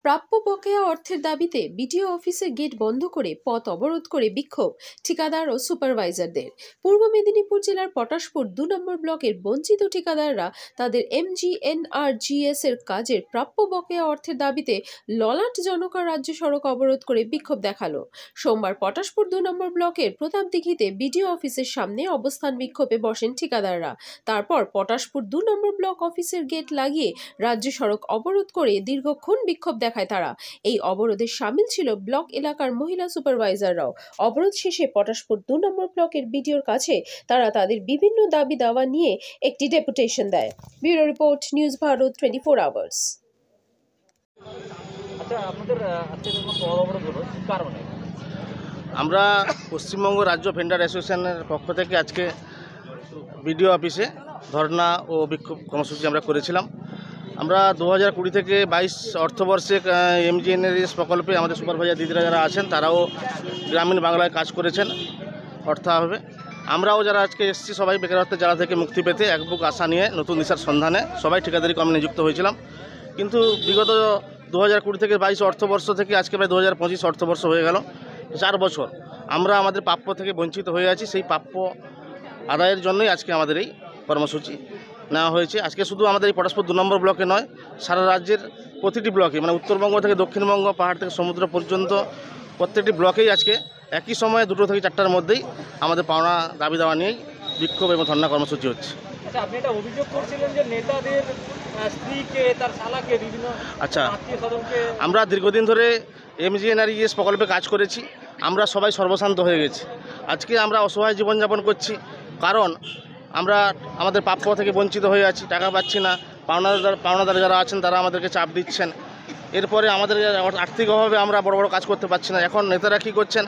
প্রাপ্য বকেয়া অর্থের দাবিতে বিডিও অফিসের গেট বন্ধ করে পথ অবরোধ করে বিক্ষোভ ঠিকাদার ও সুপারভাইজারদের। পূর্ব মেদিনীপুর জেলার পটাশপুর ২ নম্বর ব্লকের বঞ্চিত ঠিকাদাররা তাদের MGNRGS এর কাজের প্রাপ্য বকেয়া অর্থের দাবিতে ললাট জনকা রাজ্য সড়ক অবরোধ করে বিক্ষোভ দেখালো। সোমবার পটাশপুর ২ নম্বর ব্লকের প্রতাপদিঘিতে বিডিও অফিসের সামনে অবস্থান বিক্ষোভে বসেন ঠিকাদাররা। তারপর পটাশপুর ২ নম্বর ব্লক অফিসের গেট লাগিয়ে রাজ্য সড়ক অবরোধ করে দীর্ঘক্ষণ বিক্ষোভ দেখায় তারা। এই অবরোধে শামিল ছিল ব্লক এলাকার মহিলা সুপারভাইজাররাও। অবরোধ শেষে পটাশপুর ২ নম্বর ব্লকের বিডিওর কাছে তারা তাদের বিভিন্ন দাবি দাওয়া নিয়ে একটি ডেপুটেশন দেয়। Bureau report, news Bharat 24 hours. আমরা পশ্চিমবঙ্গ রাজ্য ভেন্ডার অ্যাসোসিয়েশনের পক্ষ থেকে আজকে বিডিও অফিসে ধর্না ও বিক্ষোভ কর্মসূচি আমরা করেছিলাম। আমরা 2020 থেকে 22 অর্থবর্ষে MGNRGS প্রকল্পে আমাদের সুপারভাইজার দিদিরা যারা আছেন তারাও গ্রামীণ বাংলায় কাজ করেছেন অর্থাভাবে। আমরাও যারা আজকে এসেছি সবাই বেকারত্বের জ্বালা থেকে মুক্তি পেতে এক বুক আশা নিয়ে নতুন দিশার সন্ধানে সবাই ঠিকাদারি কর্মে নিযুক্ত হয়েছিলাম। কিন্তু বিগত 2020 থেকে 22 অর্থবর্ষ থেকে আজকে প্রায় 2025 অর্থবর্ষ হয়ে গেল, 4 বছর আমরা আমাদের প্রাপ্য থেকে বঞ্চিত হয়ে আছি। সেই প্রাপ্য আদায়ের জন্যই আজকে আমাদের এই কর্মসূচি নেওয়া হয়েছে। আজকে শুধু আমাদের এই পটাশপুর 2 নম্বর ব্লকে নয়, সারা রাজ্যের প্রতিটি ব্লকে, মানে উত্তরবঙ্গ থেকে দক্ষিণবঙ্গ, পাহাড় থেকে সমুদ্র পর্যন্ত প্রত্যেকটি ব্লকেই আজকে একই সময়ে 2 থেকে 4টার মধ্যেই আমাদের পাওনা দাবি দেওয়া নিয়েই বিক্ষোভ এবং ধর্ণা কর্মসূচি হচ্ছে। আচ্ছা, আপনি এটা অভিযোগ করছিলেন যে নেতাদের স্ত্রীকে, তার শালাকে, বিভিন্ন আত্মীয়স্বজনকে। আমরা দীর্ঘদিন ধরে MGNRGS প্রকল্পে কাজ করেছি। আমরা সবাই সর্বশান্ত হয়ে গেছি। আজকে আমরা অসহায় জীবনযাপন করছি, কারণ আমরা আমাদের প্রাপ্য থেকে বঞ্চিত হয়ে আছি, টাকা পাচ্ছি না। পাওনাদার যারা আছেন তারা আমাদেরকে চাপ দিচ্ছেন। এরপরে আমাদের আর্থিক অভাবে আমরা বড় বড় কাজ করতে পারছি না। এখন নেতারা কী করছেন,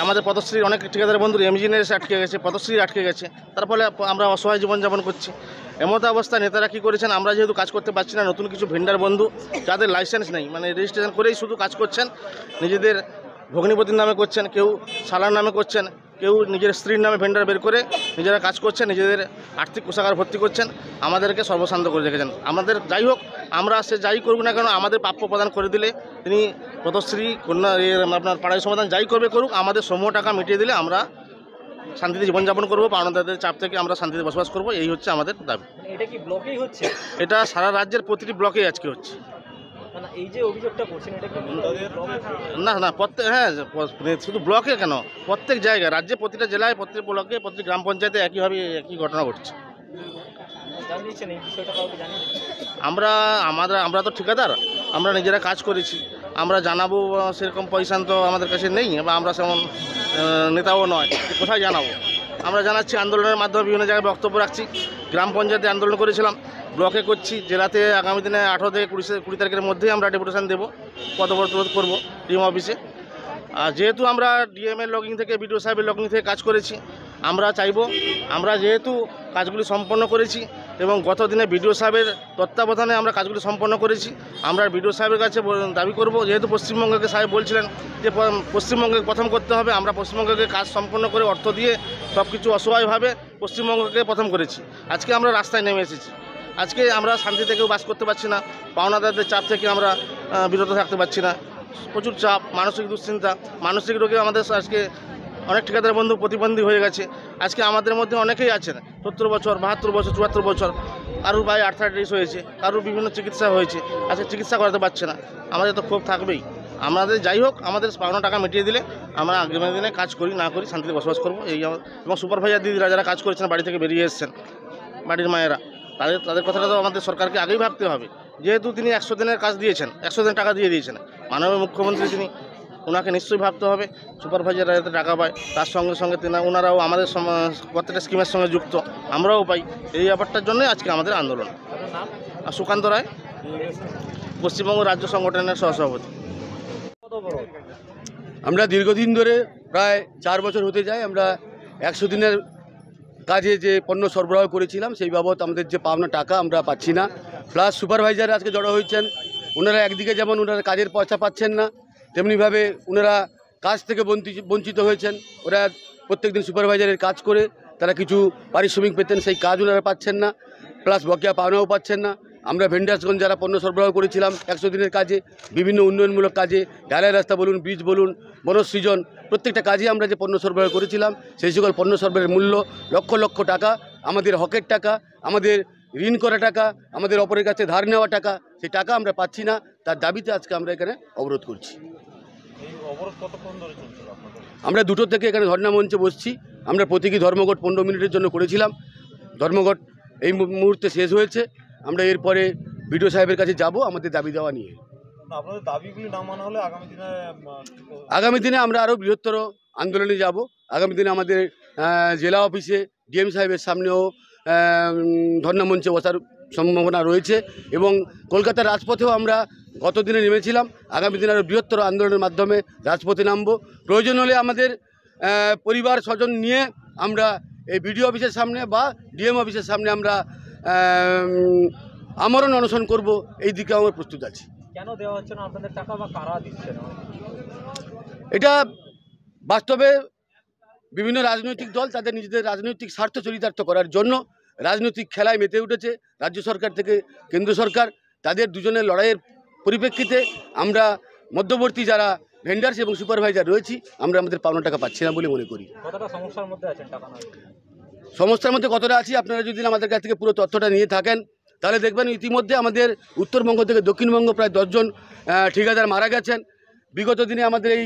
আমাদের পদশ্রীর অনেক ঠিকাদার বন্ধুর MGNRGS আটকে গেছে, পদশ্রী আটকে গেছে, তার ফলে আমরা অসহায় জীবনযাপন করছি। এমতো অবস্থায় নেতারা কী করেছেন, আমরা যেহেতু কাজ করতে পারছি না, নতুন কিছু ভেন্ডার বন্ধু যাদের লাইসেন্স নেই, মানে রেজিস্ট্রেশন করেই শুধু কাজ করছেন, নিজেদের ভগ্নিপতির নামে করছেন, কেউ শালার নামে করছেন, কেউ নিজের স্ত্রীর নামে ভেন্ডার বের করে নিজেরা কাজ করছেন, নিজেদের আর্থিক কোষাগার ভর্তি করছেন, আমাদেরকে সর্বশান্ত করে রেখেছেন। আমাদের যাই হোক, আমরা সে যাই করব না কেন, আমাদের প্রাপ্য প্রদান করে দিলে তিনি পদশ্রী, কন্যা, আপনার পাড়ায় সমাধান যাই করবে করুক, আমাদের সমূহ টাকা মিটিয়ে দিলে আমরা শান্তিতে জীবনযাপন করবো, পাওনাদারদের চাপ থেকে আমরা শান্তিতে বসবাস করব, এই হচ্ছে আমাদের দাবি। এটা কি ব্লকেই হচ্ছে? এটা সারা রাজ্যের প্রতিটি ব্লকেই আজকে হচ্ছে। এই যে অভিযোগটা করছেন, এটা কি না প্রত্যেক, শুধু ব্লকে কেন, প্রত্যেক জায়গায়, রাজ্যে প্রতিটা জেলায়, প্রত্যেক ব্লকে, প্রতিটি গ্রাম পঞ্চায়েতে একইভাবে একই ঘটনা ঘটছে। জানিয়েছেন এই বিষয়টা কাউকে? আমরা তো ঠিকাদার, আমরা নিজেরা কাজ করেছি, আমরা জানাবো সেরকম পয়সা তো আমাদের কাছে নেই, বা আমরা সেমন নেতাও নয়, কোথায় জানাবো। আমরা জানাচ্ছি আন্দোলনের মাধ্যমে, বিভিন্ন জায়গায় বক্তব্য রাখছি। গ্রাম পঞ্চায়েতে আন্দোলন করেছিলাম, ব্লকে করছি, জেলাতে আগামী দিনে 18 থেকে 20 তারিখের মধ্যেই আমরা ডেপুটেশন দেবো, পদ অবরোধ করবো ডিএম অফিসে। আর যেহেতু আমরা ডিএমের লগিং থেকে, বিডিও সাহেবের লগিং থেকে কাজ করেছি, আমরা চাইবো, আমরা যেহেতু কাজগুলি সম্পন্ন করেছি এবং গত দিনে বিডিও সাহেবের তত্ত্বাবধানে আমরা কাজগুলি সম্পন্ন করেছি, আমরা বিডিও সাহেবের কাছে দাবি করব, যেহেতু পশ্চিমবঙ্গকে সাহেব বলছিলেন যে পশ্চিমবঙ্গে প্রথম করতে হবে, আমরা পশ্চিমবঙ্গকে কাজ সম্পন্ন করে অর্থ দিয়ে সব কিছু অসহায়ভাবে পশ্চিমবঙ্গকে প্রথম করেছি। আজকে আমরা রাস্তায় নেমে এসেছি। আজকে আমরা শান্তিতে কেউ বাস করতে পারছি না, পাওনাদারদের চাপ থেকে আমরা বিরত থাকতে পারছি না। প্রচুর চাপ, মানসিক দুশ্চিন্তা, মানসিক রোগে আমাদের আজকে অনেক ঠিকাদার বন্ধু প্রতিবন্ধী হয়ে গেছে। আজকে আমাদের মধ্যে অনেকেই আছেন 70 বছর, 72 বছর, 74 বছর, কারুর পায়ে আর্থ্রাইটিস হয়েছে, কারুর বিভিন্ন চিকিৎসা হয়েছে, আজকে চিকিৎসা করাতে পারছে না। আমাদের তো ক্ষোভ থাকবেই। আমাদের যাই হোক, আমাদের পাওনা টাকা মিটিয়ে দিলে আমরা আগামী দিনে কাজ করি না করি শান্তিতে বসবাস করবো, এই এবং সুপারভাইজার দিদিরা যারা কাজ করেছেন, বাড়ি থেকে বেরিয়ে এসেছেন, বাড়ির মায়েরা, তাদের কথাটা তো আমাদের সরকারকে আগেই ভাবতে হবে। যেহেতু তিনি 100 দিনের কাজ দিয়েছেন, 100 দিন টাকা দিয়ে দিয়েছেন, মাননীয় মুখ্যমন্ত্রী তিনি, ওনাকে নিশ্চয়ই ভাবতে হবে সুপারভাইজাররা যাতে টাকা পায়, তার সঙ্গে সঙ্গে ওনারাও আমাদের প্রত্যেকটা স্কিমের সঙ্গে যুক্ত, আমরাও পাই। এই ব্যাপারটার জন্যই আজকে আমাদের আন্দোলন। সুকান্ত রায়, পশ্চিমবঙ্গ রাজ্য সংগঠনের সহসভাপতি। আমরা দীর্ঘদিন ধরে, প্রায় 4 বছর হতে যায়, আমরা 100 দিনের কাজে যে পণ্য সরবরাহ করেছিলাম সেই বাবদ আমাদের যে পাওনা টাকা আমরা পাচ্ছি না। প্লাস সুপারভাইজার আজকে জড়ো হয়েছেন, ওনারা একদিকে যেমন ওনারা কাজের পয়সা পাচ্ছেন না, তেমনিভাবে ওনারা কাজ থেকে বঞ্চিত হয়েছেন। ওরা প্রত্যেকদিন সুপারভাইজারের কাজ করে তারা কিছু পারিশ্রমিক পেতেন, সেই কাজ ওনারা পাচ্ছেন না, প্লাস বকেয়া পাওনাও পাচ্ছেন না। আমরা ভেন্ডার্সগঞ্জ যারা পণ্য সরবরাহ করেছিলাম 100 দিনের কাজে, বিভিন্ন উন্নয়নমূলক কাজে, ঢালাই রাস্তা বলুন, ব্রিজ বলুন, বনসৃজন, প্রত্যেকটা কাজে আমরা যে পণ্য সরবরাহ করেছিলাম সেই সকল পণ্য সরবরাহের মূল্য লক্ষ লক্ষ টাকা, আমাদের হকের টাকা, আমাদের ঋণ করা টাকা, আমাদের অপরের কাছে ধার নেওয়া টাকা, সেই টাকা আমরা পাচ্ছি না। তার দাবিতে আজকে আমরা এখানে অবরোধ করছি। আমরা 2টো থেকে এখানে ধর্ণা মঞ্চে বসছি। আমরা প্রতীকী ধর্মঘট 15 মিনিটের জন্য করেছিলাম। ধর্মঘট এই মুহূর্তে শেষ হয়েছে। আমরা এরপরে বিডিও সাহেবের কাছে যাব আমাদের দাবি দেওয়া নিয়ে। আপনাদের দাবিগুলি না মানা হলে আগামী দিনে আমরা আরও বৃহত্তর আন্দোলনে যাব। আগামী দিনে আমাদের জেলা অফিসে ডিএম সাহেবের সামনেও ধর্ণা মঞ্চে বসার সম্ভাবনা রয়েছে এবং কলকাতার রাজপথেও আমরা গত দিনে নেমেছিলাম। আগামী দিনে আরও বৃহত্তর আন্দোলনের মাধ্যমে রাজপথে নামব। প্রয়োজন হলে আমাদের পরিবার স্বজন নিয়ে আমরা এই বিডিও অফিসের সামনে বা ডিএম অফিসের সামনে আমরা আমরণ অনশন করব। এই দিকে আমরা প্রস্তুত আছি। কেন দেওয়া হচ্ছে না আপনাদের টাকা বা কারা দিচ্ছে না? এটা বাস্তবে বিভিন্ন রাজনৈতিক দল তাদের নিজেদের রাজনৈতিক স্বার্থ চরিতার্থ করার জন্য রাজনৈতিক খেলায় মেতে উঠেছে। রাজ্য সরকার থেকে কেন্দ্র সরকার, তাদের দুজনের লড়াইয়ের পরিপ্রেক্ষিতে আমরা মধ্যবর্তী যারা ভেন্ডার্স এবং সুপারভাইজার রয়েছি আমরা আমাদের পাওনা টাকা পাচ্ছি না বলে মনে করি। কতটা সমস্যার মধ্যে আছেন টাকা না? সমস্যার মধ্যে কতটা আছি আপনারা যদি আমাদের কাছ থেকে পুরো তথ্যটা নিয়ে থাকেন তাহলে দেখবেন ইতিমধ্যে আমাদের উত্তরবঙ্গ থেকে দক্ষিণবঙ্গ প্রায় 10 জন ঠিকাদার মারা গেছেন। বিগত দিনে আমাদের এই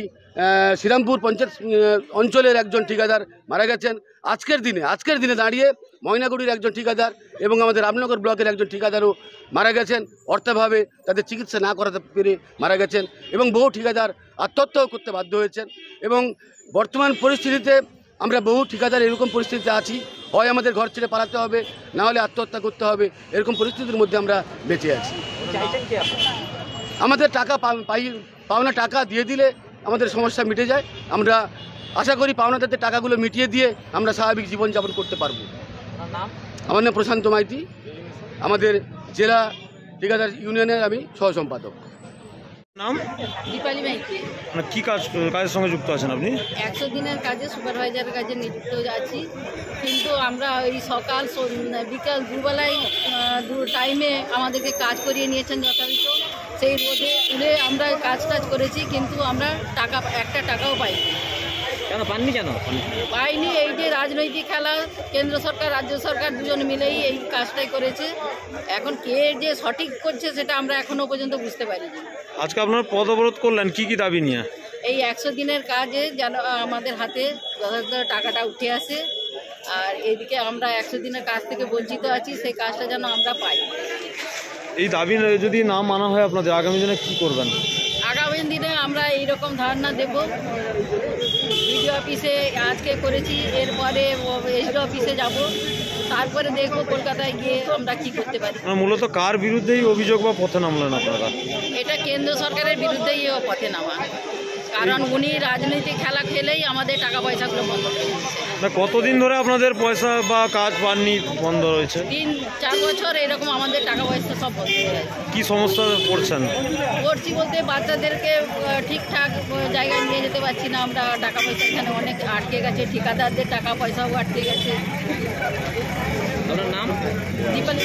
শ্রীরামপুর পঞ্চায়েত অঞ্চলের একজন ঠিকাদার মারা গেছেন। আজকের দিনে দাঁড়িয়ে ময়নাগুড়ির একজন ঠিকাদার এবং আমাদের রামনগর ব্লকের একজন ঠিকাদারও মারা গেছেন। অর্থাভাবে তাদের চিকিৎসা না করাতে পেরে মারা গেছেন এবং বহু ঠিকাদার আত্মহত্যাও করতে বাধ্য হয়েছেন। এবং বর্তমান পরিস্থিতিতে আমরা বহু ঠিকাদার এরকম পরিস্থিতিতে আছি, হয় আমাদের ঘর ছেড়ে পালাতে হবে, না হলে আত্মহত্যা করতে হবে। এরকম পরিস্থিতির মধ্যে আমরা বেঁচে আছি। আমাদের টাকা পাওনা টাকা দিয়ে দিলে আমাদের সমস্যা মিটে যায়। আমরা আশা করি পাওনাদারদের টাকাগুলো মিটিয়ে দিয়ে আমরা স্বাভাবিক জীবনযাপন করতে পারবো। আমার নাম প্রশান্ত মাইতি, আমাদের জেলা ঠিকাদার ইউনিয়নের আমি সহ সম্পাদক। নাম? দীপালি মাইতি। কি কাজের সঙ্গে যুক্ত আছেন আপনি? 100 দিনের কাজে সুপারভাইজারের কাজে নিযুক্ত আছি, কিন্তু আমরা ওই সকাল বিকাল দুবেলায় টাইমে আমাদেরকে কাজ করিয়ে নিয়েছেন যথাযথ। সেই রোদে তুলে আমরা কাজ করেছি, কিন্তু আমরা একটা টাকাও পাইনি। কেন পাননি? পাইনি এই যে রাজনৈতিক খেলা, কেন্দ্র সরকার রাজ্য সরকার দুজন মিলেই এই কাজটাই করেছে। এখন কে যে সঠিক করছে সেটা আমরা এখনো পর্যন্ত বুঝতে পারিনি। আজকে আপনারা পদ অবরোধ করলেন, কি দাবি নিয়ে? এই 100 দিনের কাজে যেন আমাদের হাতে যথাযথ টাকাটা উঠে আসে, আর এইদিকে আমরা 100 দিনের কাজ থেকে বঞ্চিত আছি, সেই কাজটা যেন আমরা পাই। এই দাবি যদি না মানা হয় আপনাদের আগামী দিনে কি করবেন? আগামী দিনে আমরা এইরকম ধারণা দেব। বিডিও অফিসে আজকে করেছি, এরপরে এসডি অফিসে যাব, তারপরে দেখব কলকাতায় গিয়ে আমরা কি করতে পারি। মূলত কার বিরুদ্ধেই অভিযোগ বা পথে নামলেন আপনারা? এটা কেন্দ্র সরকারের বিরুদ্ধেই পথে নামা, কারণ উনি রাজনৈতিক খেলা খেলেই আমাদের টাকা পয়সাগুলো বন্ধ করে দিচ্ছে। কতদিন ধরে আপনাদের পয়সা বা কাজ পাননি, বন্ধ রয়েছে? 3-4 বছর এরকম আমাদের টাকা পয়সা সব বন্ধ হয়ে আছে। কি সমস্যা পড়ছেন? পড়ছি বলতে বাচ্চাদেরকে ঠিকঠাক জায়গায় নিয়ে যেতে পারছি না আমরা। টাকা পয়সা এখানে অনেক আটকে গেছে, ঠিকাদারদের টাকা পয়সাও আটকে গেছে। আপনার নাম? দীপালি।